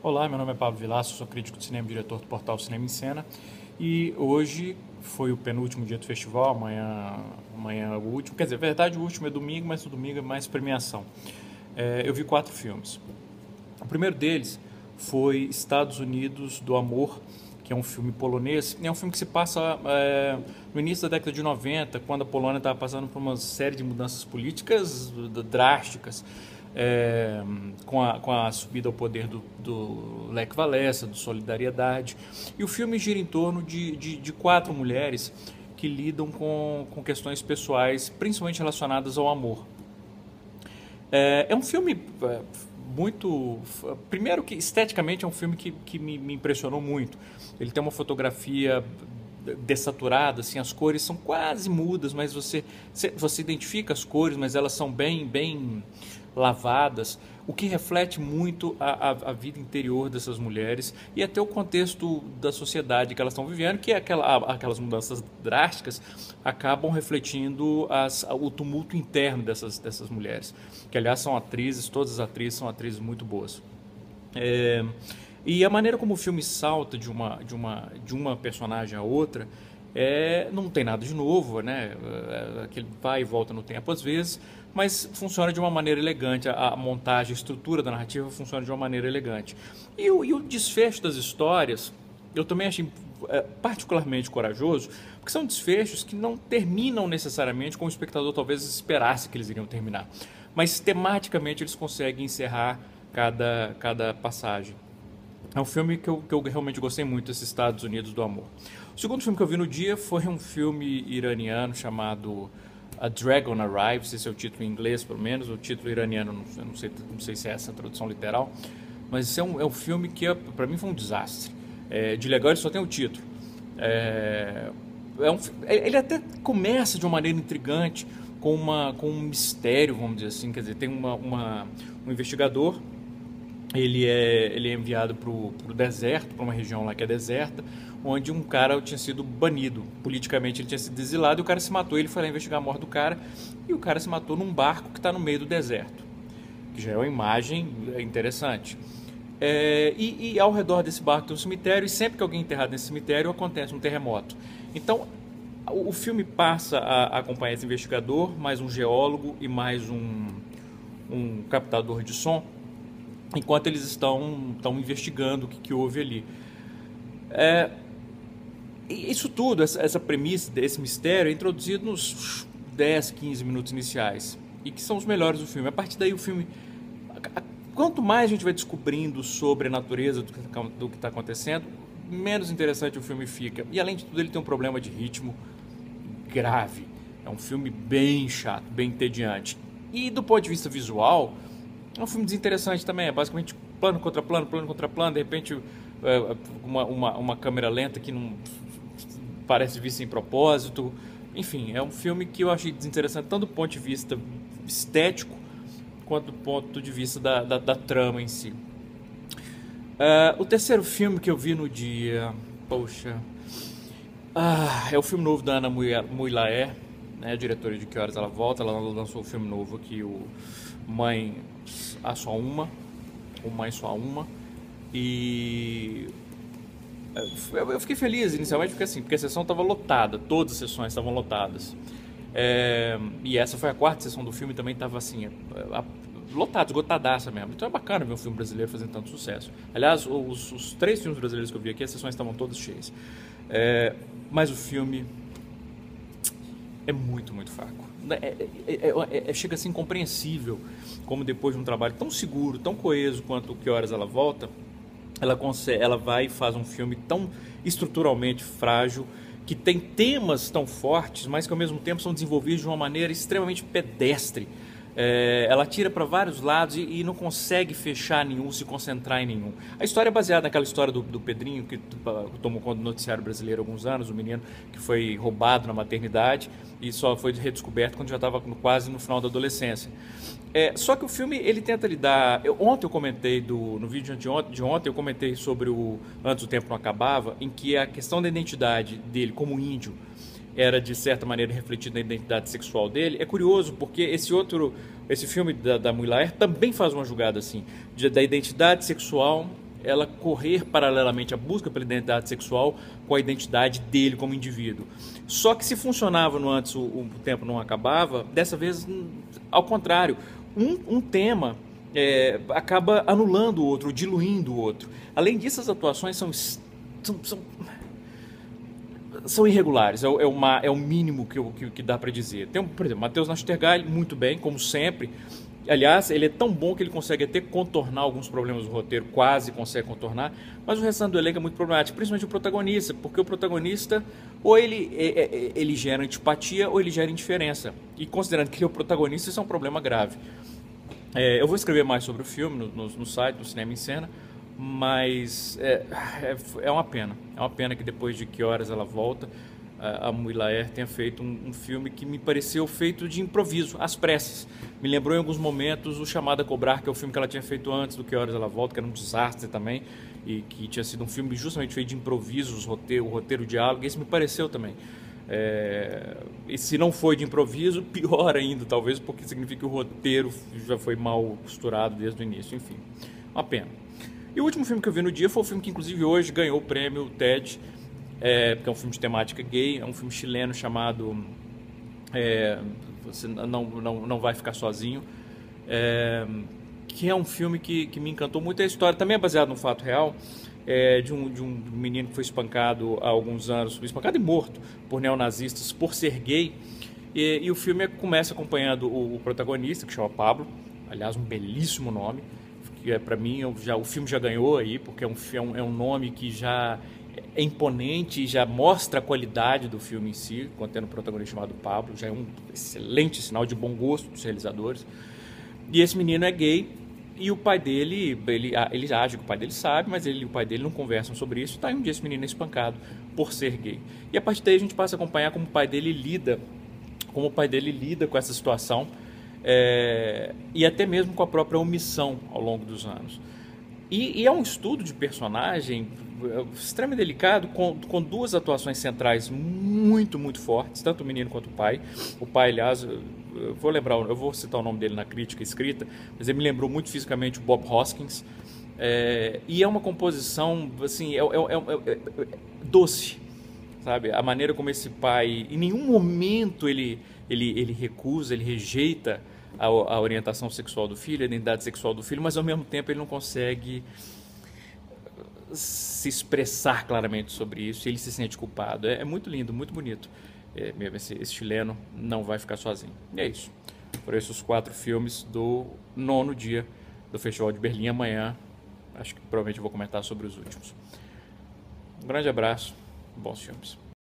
Olá, meu nome é Pablo Vilaça, sou crítico de cinema e diretor do portal Cinema em Cena. E hoje foi o penúltimo dia do festival, amanhã é o último. Quer dizer, na verdade o último é domingo, mas o domingo é mais premiação. Eu vi 4 filmes. O primeiro deles foi Estados Unidos do Amor, que é um filme polonês. É um filme que se passa no início da década de 90, quando a Polônia estava passando por uma série de mudanças políticas drásticas, com a subida ao poder do Lech Walesa, do Solidariedade. E o filme gira em torno de 4 mulheres que lidam com questões pessoais, principalmente relacionadas ao amor. É um filme muito. Primeiro, que esteticamente é um filme que me impressionou muito. Ele tem uma fotografia dessaturada, assim, as cores são quase mudas, mas você identifica as cores, mas elas são bem lavadas, o que reflete muito a vida interior dessas mulheres e até o contexto da sociedade que elas estão vivendo, que é aquelas mudanças drásticas acabam refletindo o tumulto interno dessas mulheres, que aliás são atrizes, todas as atrizes são atrizes muito boas. É, e a maneira como o filme salta de uma personagem a outra não tem nada de novo, né? Aquele vai e volta no tempo às vezes, mas funciona de uma maneira elegante. A montagem, a estrutura da narrativa funciona de uma maneira elegante. E o desfecho das histórias eu também achei particularmente corajoso, porque são desfechos que não terminam necessariamente como o espectador talvez esperasse que eles iriam terminar. Mas tematicamente eles conseguem encerrar cada passagem. É um filme que eu realmente gostei muito, esses Estados Unidos do Amor. O segundo filme que eu vi no dia foi um filme iraniano chamado A Dragon Arrives, esse é o título em inglês, pelo menos. O título iraniano, não sei se é essa a tradução literal, mas esse é um filme que para mim foi um desastre. De legal ele só tem o título. É, ele até começa de uma maneira intrigante, com um mistério, vamos dizer assim. Quer dizer, tem um investigador. Ele é enviado para o deserto, para uma região lá que é deserta, onde um cara tinha sido banido. Politicamente ele tinha sido exilado e o cara se matou. Ele foi lá investigar a morte do cara e o cara se matou num barco que está no meio do deserto, que já é uma imagem interessante. E ao redor desse barco tem um cemitério, e sempre que alguém é enterrado nesse cemitério acontece um terremoto. Então o filme passa a acompanhar esse investigador, mais um geólogo e mais um captador de som, enquanto eles estão investigando o que houve ali. Isso tudo, essa premissa desse mistério é introduzido nos 10, 15 minutos iniciais, e que são os melhores do filme. A partir daí o filme, quanto mais a gente vai descobrindo sobre a natureza do que está acontecendo, menos interessante o filme fica. E além de tudo ele tem um problema de ritmo grave. É um filme bem chato, bem entediante. E do ponto de vista visual, é um filme desinteressante também. É basicamente plano contra plano, plano contra plano. De repente, uma câmera lenta que não parece vir sem propósito. Enfim, é um filme que eu achei desinteressante, tanto do ponto de vista estético, quanto do ponto de vista da trama em si. O terceiro filme que eu vi no dia, poxa, é o filme novo da Ana Muylaer, né, diretora de Que Horas Ela Volta. Ela lançou um filme novo aqui, o Mãe Há Só Uma, ou Mãe Só Uma. E eu fiquei feliz inicialmente porque a sessão estava lotada, todas as sessões estavam lotadas. E essa foi a quarta sessão do filme, também estava assim, lotada, esgotadaça mesmo. Então é bacana ver um filme brasileiro fazendo tanto sucesso. Aliás, os 3 filmes brasileiros que eu vi aqui, as sessões estavam todas cheias. Mas o filme é muito fraco. Chega a ser incompreensível como, depois de um trabalho tão seguro, tão coeso quanto o Que Horas Ela Volta, ela vai e faz um filme tão estruturalmente frágil, que tem temas tão fortes, mas que ao mesmo tempo são desenvolvidos de uma maneira extremamente pedestre. Ela tira para vários lados e não consegue fechar nenhum, se concentrar em nenhum. A história é baseada naquela história do Pedrinho, que tomou conta do noticiário brasileiro há alguns anos, o menino que foi roubado na maternidade e só foi redescoberto quando já estava quase no final da adolescência. Só que o filme ele tenta lidar. Ontem eu comentei no vídeo de ontem eu comentei sobre o Antes o Tempo Não Acabava, em que a questão da identidade dele como índio era de certa maneira refletido na identidade sexual dele. É curioso porque esse filme da Muylaer também faz uma jogada assim, da identidade sexual ela correr paralelamente à busca pela identidade sexual com a identidade dele como indivíduo. Só que se funcionava no antes, o tempo não acabava, dessa vez, ao contrário, um tema acaba anulando o outro, diluindo o outro. Além disso, as atuações são irregulares, é o mínimo que dá para dizer. Tem, por exemplo, Matheus Nachtergaele, muito bem, como sempre. Aliás, ele é tão bom que ele consegue até contornar alguns problemas do roteiro, quase consegue contornar, mas o restante do elenco é muito problemático, principalmente o protagonista, porque o protagonista, ou ele gera antipatia, ou ele gera indiferença. E considerando que ele é o protagonista, isso é um problema grave. Eu vou escrever mais sobre o filme no site, no Cinema em Cena, mas é uma pena. É uma pena que depois de Que Horas Ela Volta, a Mui Laer tenha feito um filme que me pareceu feito de improviso, às pressas. Me lembrou em alguns momentos o Chamado a Cobrar, que é o filme que ela tinha feito antes do Que Horas Ela Volta, que era um desastre também, e que tinha sido um filme justamente feito de improvisos, o roteiro, o diálogo. Esse me pareceu também. E se não foi de improviso, pior ainda, talvez, porque significa que o roteiro já foi mal costurado desde o início. Enfim, uma pena. E o último filme que eu vi no dia foi o filme que inclusive hoje ganhou o prêmio TED, porque é um filme de temática gay, é um filme chileno chamado Você Não Vai Ficar Sozinho, que é um filme que me encantou muito. A história também é baseada num fato real, de um menino que foi espancado há alguns anos, espancado e morto por neonazistas por ser gay, e o filme começa acompanhando o protagonista, que chama Pablo, aliás, um belíssimo nome, que para mim o filme já ganhou aí, porque é um nome que já é imponente e já mostra a qualidade do filme em si, contendo um protagonista chamado Pablo, já é um excelente sinal de bom gosto dos realizadores. E esse menino é gay, e o pai dele, ele age que o pai dele sabe, mas ele e o pai dele não conversam sobre isso, tá? E um dia esse menino é espancado por ser gay. E a partir daí a gente passa a acompanhar como o pai dele lida com essa situação, e até mesmo com a própria omissão ao longo dos anos. E é um estudo de personagem extremamente delicado, com duas atuações centrais muito, muito fortes, tanto o menino quanto o pai. O pai, aliás, eu vou citar o nome dele na crítica escrita, mas ele me lembrou muito fisicamente o Bob Hoskins. E é uma composição, assim, doce, sabe? A maneira como esse pai, em nenhum momento ele recusa, ele rejeita a orientação sexual do filho, a identidade sexual do filho, mas ao mesmo tempo ele não consegue se expressar claramente sobre isso, ele se sente culpado. É muito lindo, muito bonito. Esse chileno não vai ficar sozinho. E é isso. Por isso, os 4 filmes do 9º dia do Festival de Berlim. Amanhã, acho que provavelmente eu vou comentar sobre os últimos. Um grande abraço, bons filmes.